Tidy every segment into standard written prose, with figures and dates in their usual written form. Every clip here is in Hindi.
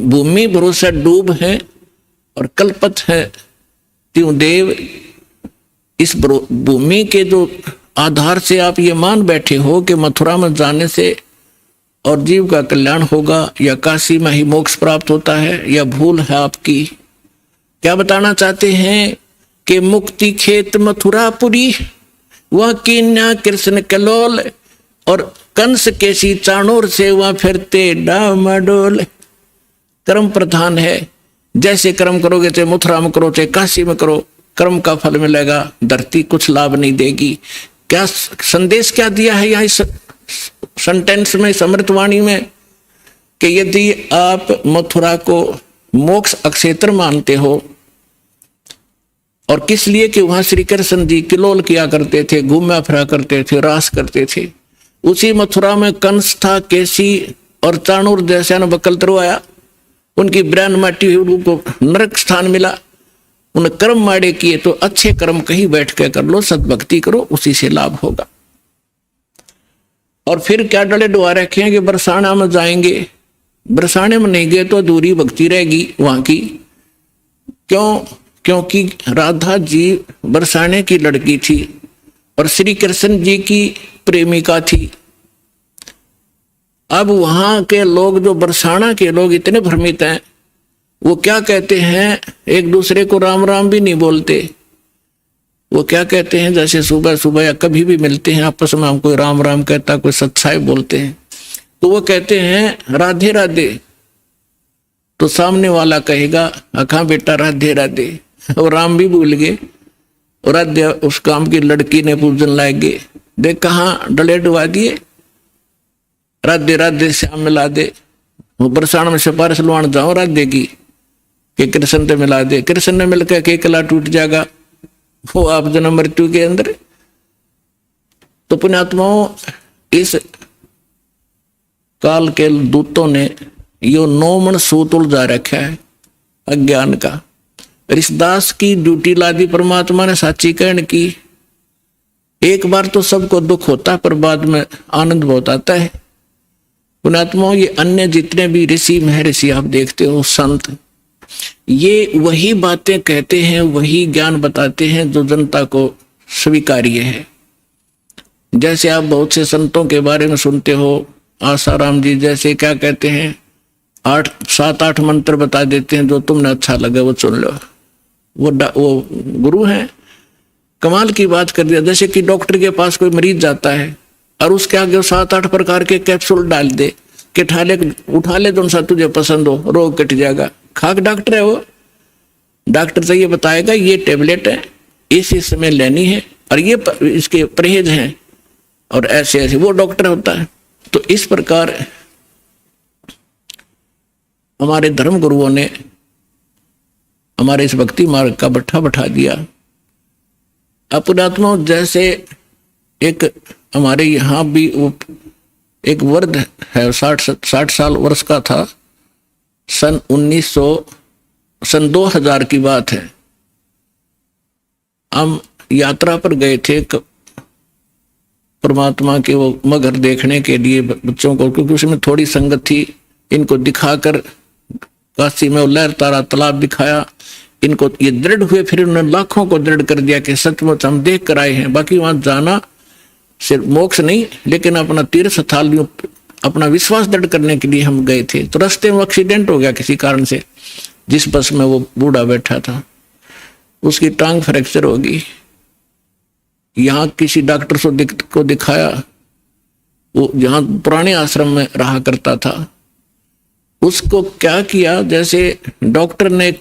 भूमि भरोसा डूब है और कल्पत है त्यों देव। इस भूमि के जो आधार से आप ये मान बैठे हो कि मथुरा में जाने से और जीव का कल्याण होगा, या काशी में ही मोक्ष प्राप्त होता है, या भूल है आपकी। क्या बताना चाहते हैं कि मुक्ति खेत मथुरापुरी, वह कीन्या कृष्ण कलोल, और कंस केसी चाणूर से वह फिरते डामाडोल। कर्म प्रधान है, जैसे कर्म करोगे चाहे मथुरा में करो चाहे काशी में करो, कर्म का फल मिलेगा, धरती कुछ लाभ नहीं देगी। क्या संदेश क्या दिया है यहाँ इस सेंटेंस में, समृतवाणी में, कि यदि आप मथुरा को मोक्ष अक्षेत्र मानते हो, और किस लिए कि वहां श्री कृष्ण जी किलोल किया करते थे, घूमा फिरा करते थे, रास करते थे। उसी मथुरा में कंस था, केसी और चाणूर जैसा न बकल तरवाया, उनकी ब्रांड माटी हुई, उनको नरक स्थान मिला। उन कर्म माड़े किए तो अच्छे कर्म कहीं बैठ के कर लो, सद्भक्ति करो, उसी से लाभ होगा। और फिर क्या डले डुआ रखे हैं कि बरसाना में जाएंगे, बरसाने में नहीं गए तो अधूरी भक्ति रहेगी वहां की। क्यों? क्योंकि राधा जी बरसाने की लड़की थी और श्री कृष्ण जी की प्रेमिका थी। अब वहां के लोग, जो बरसाना के लोग इतने भ्रमित हैं, वो क्या कहते हैं, एक दूसरे को राम राम भी नहीं बोलते। वो क्या कहते हैं, जैसे सुबह सुबह या कभी भी मिलते हैं आपस में, हम कोई राम राम कहता, कोई सत्साई बोलते हैं, तो वो कहते हैं राधे राधे। तो सामने वाला कहेगा अखा बेटा राधे राधे, और राम भी भूल गए, और राधे उस काम की लड़की ने पूजन लाएंगे, देख कहाँ डले डुबा दिए, राधे राधे श्याम मिला दे। वो बरसाना में सिफारिश लुआन जाओ राधे की कि कृष्ण से मिला दे, कृष्ण ने मिलकर के कला टूट जाएगा, वो आप जन्म मृत्यु के अंदर। तो पुण्यात्माओं, इस काल के दूतों ने यो 9 मन सूत उलझा रखा है अज्ञान का। ऋषिदास की ड्यूटी ला दी परमात्मा ने साची कहने की। एक बार तो सबको दुख होता है, पर बाद में आनंद बहुत आता है। पुण्यात्माओं, ये अन्य जितने भी ऋषि महर्षि आप देखते हो, संत, ये वही बातें कहते हैं, वही ज्ञान बताते हैं जो जनता को स्वीकार्य है। जैसे आप बहुत से संतों के बारे में सुनते हो, आसाराम जी जैसे क्या कहते हैं, 7-8 मंत्र बता देते हैं, जो तुमने अच्छा लगे वो सुन लो। वो गुरु हैं, कमाल की बात कर दिया। जैसे कि डॉक्टर के पास कोई मरीज जाता है और उसके आगे 7-8 प्रकार के कैप्सूल डाल दे कि उठा ले जो सा तुझे पसंद हो, रोग कट जाएगा। खाक डॉक्टर है वो। डॉक्टर से ये बताएगा ये टेबलेट है, इस समय लेनी है, और ये इसके परहेज हैं, और ऐसे ऐसे वो डॉक्टर होता है। तो इस प्रकार हमारे धर्म गुरुओं ने हमारे इस भक्ति मार्ग का बट्ठा बैठा दिया। पुण्यात्मा, जैसे एक हमारे यहाँ भी वो एक वृद्ध है, 60 साल वर्ष का था, सन 2000 की बात है। हम यात्रा पर गए थे परमात्मा के वो मगर देखने के लिए बच्चों को, क्योंकि उसमें थोड़ी संगत थी। इनको दिखाकर काशी में लहर तारा तालाब दिखाया, इनको ये दृढ़ हुए, फिर उन्होंने लाखों को दृढ़ कर दिया कि सचमुच हम देख कर आए हैं। बाकी वहां जाना सिर्फ मोक्ष नहीं, लेकिन अपना तीर्थ स्थल, अपना विश्वास दृढ़ करने के लिए हम गए थे। तो रास्ते में एक्सीडेंट हो गया किसी कारण से, जिस बस में वो बूढ़ा बैठा था उसकी टांग फ्रैक्चर होगी। यहाँ किसी डॉक्टर को दिखाया, वो जहाँ पुराने आश्रम में रहा करता था। उसको क्या किया, जैसे डॉक्टर ने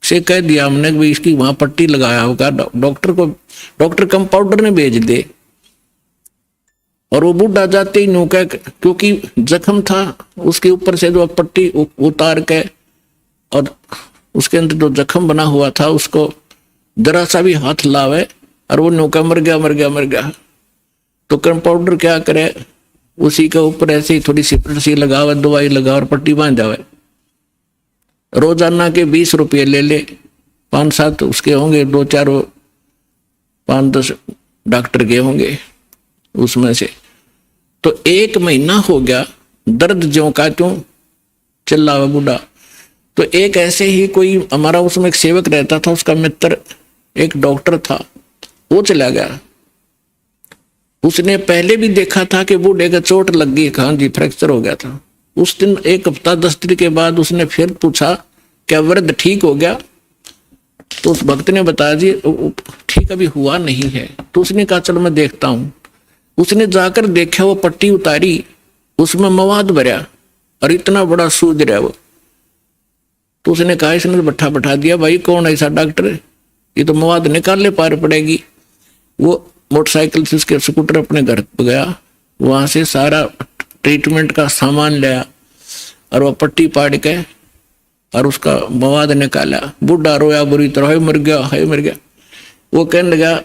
से कह दिया हमने कि इसकी वहां पट्टी लगाया होगा, डॉक्टर कंपाउंडर ने भेज दे। और वो बूढ़ा जाते ही नो कह, क्योंकि जख्म था उसके ऊपर से जो पट्टी उतार के, और उसके अंदर जो जख्म बना हुआ था उसको जरा सा भी हाथ लावे और वो नौका मर गया मर गया मर गया। तो कंपाउंडर क्या करे, उसी के ऊपर ऐसे ही थोड़ी सी पट्टी लगावे, दवाई लगा और पट्टी बांध जावे। रोजाना के 20 रुपये ले ले, 5-7 उसके होंगे, 2-4 5-10 डॉक्टर के होंगे उसमें से। तो 1 महीना हो गया, दर्द ज्यों का त्यों, चिल्लावा बूढ़ा। तो एक ऐसे ही कोई हमारा उसमें एक सेवक रहता था, उसका मित्र एक डॉक्टर था, वो चला गया। उसने पहले भी देखा था कि बूढ़े का चोट लग गई, हाँ जी फ्रैक्चर हो गया था। उस दिन 1 हफ्ता 10 दिन के बाद उसने फिर पूछा क्या वृद्ध ठीक हो गया? तो उस भक्त ने बताया जी ठीक अभी हुआ नहीं है। तो उसने कहा चलो मैं देखता हूं। उसने जाकर देखा, वो पट्टी उतारी, उसमें मवाद भरा और इतना बड़ा सूज रहा वो। तो उसने कहा, इसने तो बैठा दिया, भाई कौन ऐसा डॉक्टर, ये तो मवाद निकालने पार पड़ेगी। वो मोटरसाइकिल से उसके स्कूटर अपने घर पर गया, वहां से सारा ट्रीटमेंट का सामान लिया और वो पट्टी पाड़ के और उसका मवाद निकाला। बूढ़ा रोया बुरी तरह, है मर गया, है मर गया। वो कहने लगा,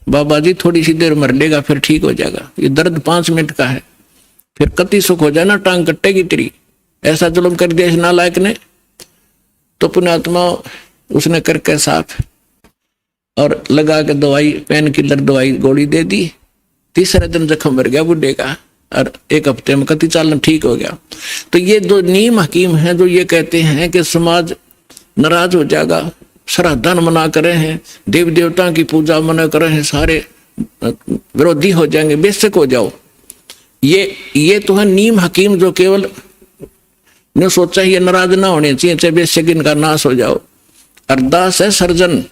बाबा जी थोड़ी सी देर मर लेगा फिर ठीक हो जाएगा, ये दर्द 5 मिनट का है, फिर कति सुख हो जाए ना, टांग कटेगी तेरी। ऐसा जुल्म कर दिया इस नालायक ने। तो पुण्यात्मा उसने करके साफ और लगा के दवाई, पेन किलर दवाई गोली दे दी। तीसरे दिन जख्म भर गया बूढ़े का और 1 हफ्ते में कति चालन ठीक हो गया। तो ये 2 नीम हकीम हैं जो ये कहते हैं कि समाज नाराज हो जाएगा, श्राद्धन मना करे हैं, देव देवता की पूजा मना करे हैं, सारे विरोधी हो जाएंगे, बेशक हो जाओ। ये तो है नीम हकीम जो केवल ने सोचा ये नाराज ना होने चाहिए, चाहे बेशक इनका नाश हो जाओ। अरदास है सर्जन,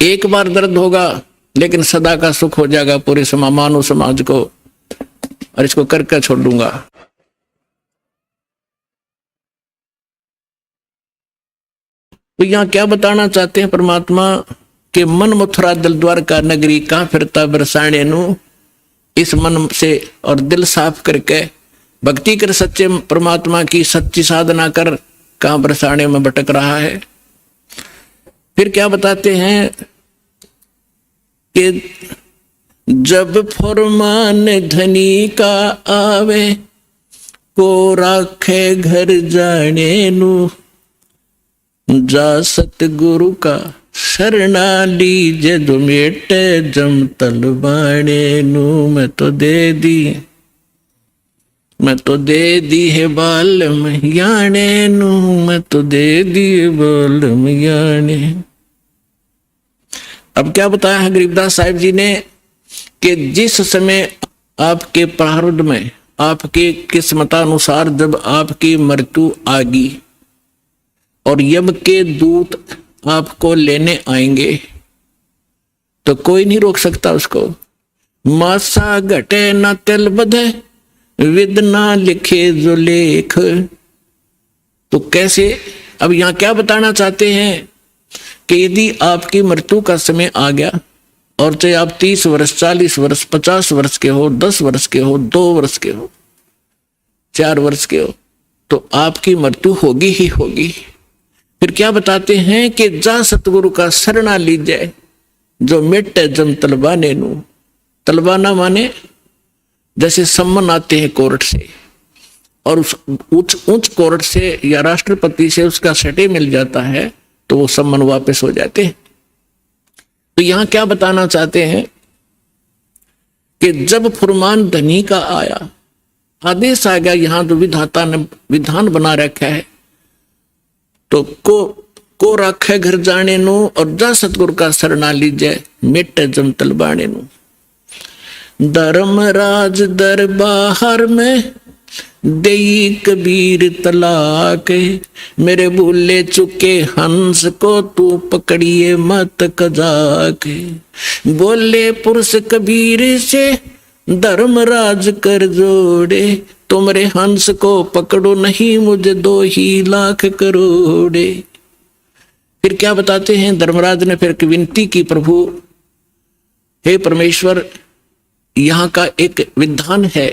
एक बार दर्द होगा लेकिन सदा का सुख हो जाएगा पूरे मानव समाज को, और इसको करके छोड़ दूंगा। तो यहाँ क्या बताना चाहते हैं परमात्मा के मन मथुरा दिल द्वारका नगरी, कहाँ फिरता बरसाने नु। इस मन से और दिल साफ करके भक्ति कर सच्चे परमात्मा की सच्ची साधना कर, कहाँ बरसाने में भटक रहा है। फिर क्या बताते हैं कि जब फरमान धनी का आवे, को राखे घर जाने नु। जा सतगुरु का शरणा लीजे, जो मेटे जम तलवाने नु। मैं तो दे दी है बालम याने नु, मैं तो दे दी बालम याने। अब क्या बताया है गरीबदास साहिब जी ने कि जिस समय आपके प्रारब्ध में, आपके किस्मतानुसार जब आपकी मृत्यु आगी और यम के दूत आपको लेने आएंगे, तो कोई नहीं रोक सकता उसको। मासा घटे ना तिल बधे, विद ना लिखे जो लेख। तो कैसे, अब यहां क्या बताना चाहते हैं कि यदि आपकी मृत्यु का समय आ गया और चाहे आप 30 वर्ष, 40 वर्ष, 50 वर्ष के हो, 10 वर्ष के हो, 2 वर्ष के हो, 4 वर्ष के हो, तो आपकी मृत्यु होगी ही होगी। फिर क्या बताते हैं कि जा सतगुरु का शरणा लीजिए, जो मिटे जम तलवाने नु। तलवाना माने जैसे सम्मन आते हैं कोर्ट से, और उस उच्च कोर्ट से या राष्ट्रपति से उसका सटे मिल जाता है, तो वो सम्मन वापस हो जाते हैं। तो यहां क्या बताना चाहते हैं कि जब फुरमान धनी का आया, आदेश आ गया, यहां जो विधाता ने विधान बना रखा है, तो को रखे घर जाने नु, और जा सतगुरु का शरणा लीजिए, मिटे जम तलवाने नु। धर्मराज दरबार में देई कबीर तलाक, मेरे भूले चुके हंस को तू पकड़िए मत कजाक। बोले पुरुष कबीर से धर्मराज कर जोड़े, तुमरे हंस को पकड़ो नहीं मुझे 2 ही लाख करोड़े। फिर क्या बताते हैं, धर्मराज ने फिर विनती की, प्रभु हे परमेश्वर, यहाँ का एक विधान है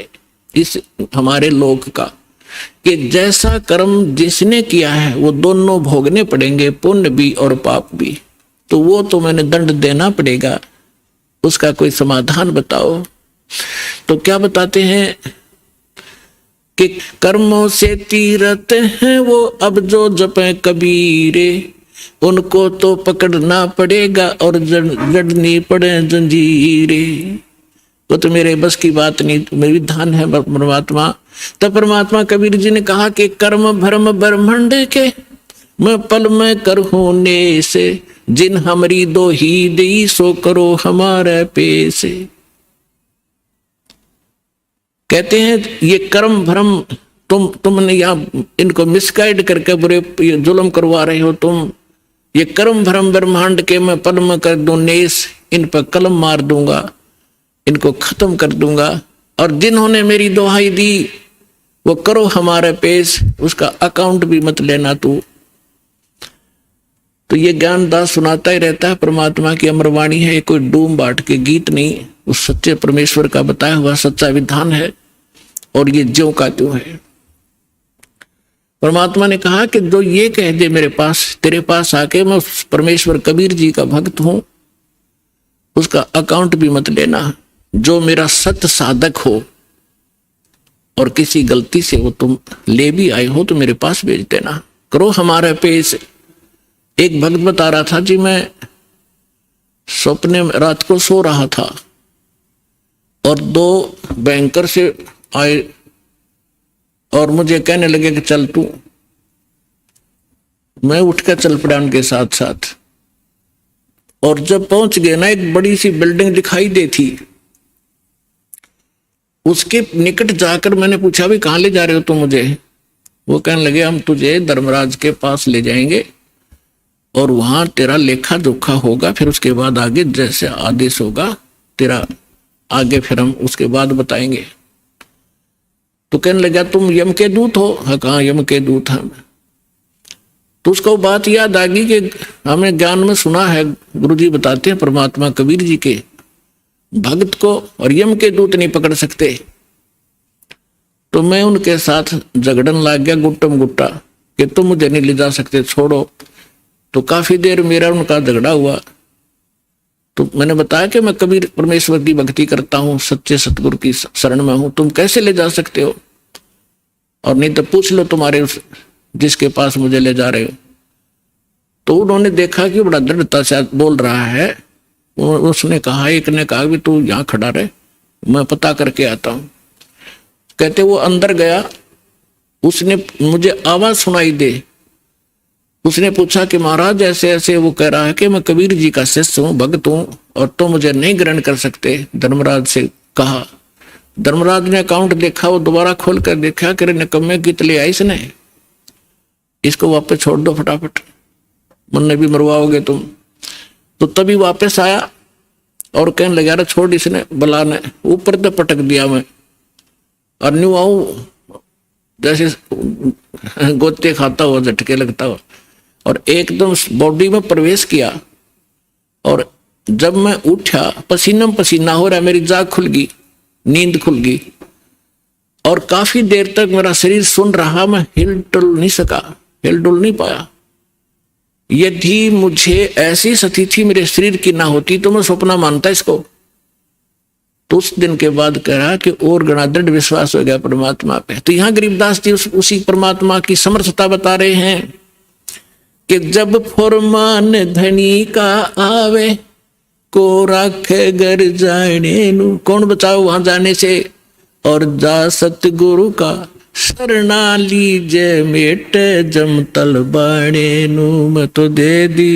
इस हमारे लोक का कि जैसा कर्म जिसने किया है वो दोनों भोगने पड़ेंगे, पुण्य भी और पाप भी। तो वो तो मैंने दंड देना पड़ेगा, उसका कोई समाधान बताओ। तो क्या बताते हैं कि कर्मों से तीरथ हैं वो अब जो जपे कबीरे, उनको तो पकड़ना पड़ेगा और जड़नी पड़े जंजीरे। वो तो मेरे बस की बात नहीं, मेरी विधान है परमात्मा। तब परमात्मा कबीर जी ने कहा कि कर्म भ्रम ब्रह्मांड के मैं पल में करहूने से, जिन हमरी दो ही दी सो करो हमारे पेश। कहते हैं ये कर्म भ्रम तुमने यहाँ इनको मिसगाइड करके बुरे जुल्म करवा रहे हो तुम। ये कर्म भ्रम ब्रह्मांड के मैं पल में कर दूं नेस, इन पर कलम मार दूंगा, इनको खत्म कर दूंगा। और जिन्होंने मेरी दुहाई दी वो करो हमारे पेश, उसका अकाउंट भी मत लेना तू। तो ये ज्ञानदास सुनाता ही रहता है, परमात्मा की अमरवाणी है, कोई डूम बाट के गीत नहीं, उस सच्चे परमेश्वर का बताया हुआ सच्चा विधान है। और ये ज्यों का त्यों है। परमात्मा ने कहा कि जो ये कह दे मेरे पास, तेरे पास आके मैं परमेश्वर कबीर जी का भक्त हूं, उसका अकाउंट भी मत लेना। जो मेरा सत्य साधक हो और किसी गलती से वो तुम ले भी आए हो तो मेरे पास भेज देना, करो हमारे पेश। एक भक्त बता रहा था जी, मैं सपने में रात को सो रहा था और दो बैंकर से आए और मुझे कहने लगे कि चल तू। मैं उठकर चल पड़ा उनके साथ साथ। और जब पहुंच गए ना, एक बड़ी सी बिल्डिंग दिखाई दी थी, उसके निकट जाकर मैंने पूछा भी कहां ले जा रहे हो तुम मुझे? वो कहने लगे हम तुझे धर्मराज के पास ले जाएंगे और वहां तेरा लेखा जोखा होगा, फिर उसके बाद आगे जैसे आदेश होगा तेरा आगे फिर हम उसके बाद बताएंगे। तो कहने लगा तुम यम के दूत हो? हाँ, कहा यम के दूत हैं। तो उसको बात याद आ गई कि हमने ज्ञान में सुना है, गुरुजी बताते हैं परमात्मा कबीर जी के भक्त को और यम के दूत नहीं पकड़ सकते। तो मैं उनके साथ झगड़न लग गया गुट्टम गुट्टा कि तुम मुझे नहीं ले जा सकते, छोड़ो। तो काफी देर मेरा उनका झगड़ा हुआ। तो मैंने बताया कि मैं कबीर परमेश्वर की भक्ति करता हूँ, सच्चे सतगुरु की शरण में हूं, तुम कैसे ले जा सकते हो? और नहीं तो पूछ लो तुम्हारे उस जिसके पास मुझे ले जा रहे हो। तो उन्होंने देखा कि बड़ा दृढ़ता से बोल रहा है। उसने कहा, एक ने कहा कि तू यहाँ खड़ा रहे, मैं पता करके आता हूं। कहते वो अंदर गया, उसने मुझे आवाज सुनाई दे। उसने पूछा कि महाराज ऐसे ऐसे, वो कह रहा है कि मैं कबीर जी का शिष्य हूं, भक्त हूं और तो मुझे नहीं ग्रहण कर सकते। धर्मराज से कहा। धर्मराज ने अकाउंट देखा, वो दोबारा खोल कर देखा कि निकम्मे कितने आई इसने, इसको वापस छोड़ दो फटाफट, मुन्ने भी मरवाओगे तुम। तो तभी वापस आया और कहने लगा अरे छोड़, इसने बला ने ऊपर तो पटक दिया मैं और न्यू आऊं जैसे गोते खाता हुआ, झटके लगता हुआ, और एकदम बॉडी में प्रवेश किया। और जब मैं उठा पसीना पसीना हो रहा, मेरी जाग खुल गई, नींद खुल गई और काफी देर तक मेरा शरीर सुन रहा, मैं हिल डुल नहीं सका, हिल डुल नहीं पाया। यदि मुझे ऐसी स्थिति मेरे शरीर की ना होती तो मैं सपना मानता इसको। तो उस दिन के बाद कह रहा कि और गणा दृढ़ विश्वास हो गया परमात्मा पे। तो यहाँ गरीबदास जी उसी परमात्मा की समर्थता बता रहे हैं कि जब फरमान धनी का आवे को राखे घर जाने नु, कौन बचाओ वहां जाने से? और जा सतगुरु का शरणा लीजे मेट जमतल बाणे नु, मैं तो दे दी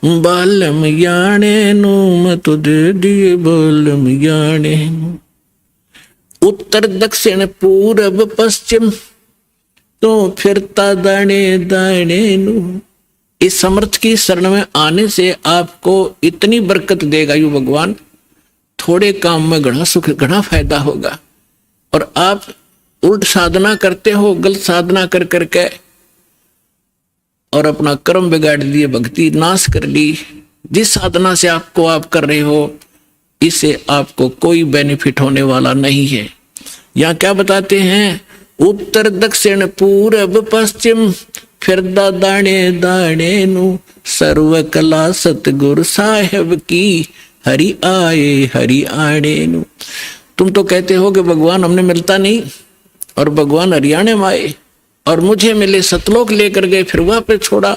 बालम याने नु, मैं तो दे दिए बालम याने नु। उत्तर दक्षिण पूरब पश्चिम तो फिरता दाने दाने नु। इस समर्थ की शरण में आने से आपको इतनी बरकत देगा यू भगवान, थोड़े काम में घना सुख, घना फायदा होगा। और आप उल्ट साधना करते हो, गलत साधना कर करके और अपना कर्म बिगाड़ दिए, भक्ति नाश कर ली। जिस साधना से आपको आप कर रहे हो, इससे आपको कोई बेनिफिट होने वाला नहीं है। यहाँ क्या बताते हैं? उत्तर दक्षिण पूरब पश्चिम फिरदा दाने दाने नु, सर्व कला सतगुरु साहेब की हरि आए हरि आने नु। तुम तो कहते हो कि भगवान हमने मिलता नहीं, और भगवान हरियाणे में आए और मुझे मिले, सतलोक लेकर गए, फिर वहां पे छोड़ा।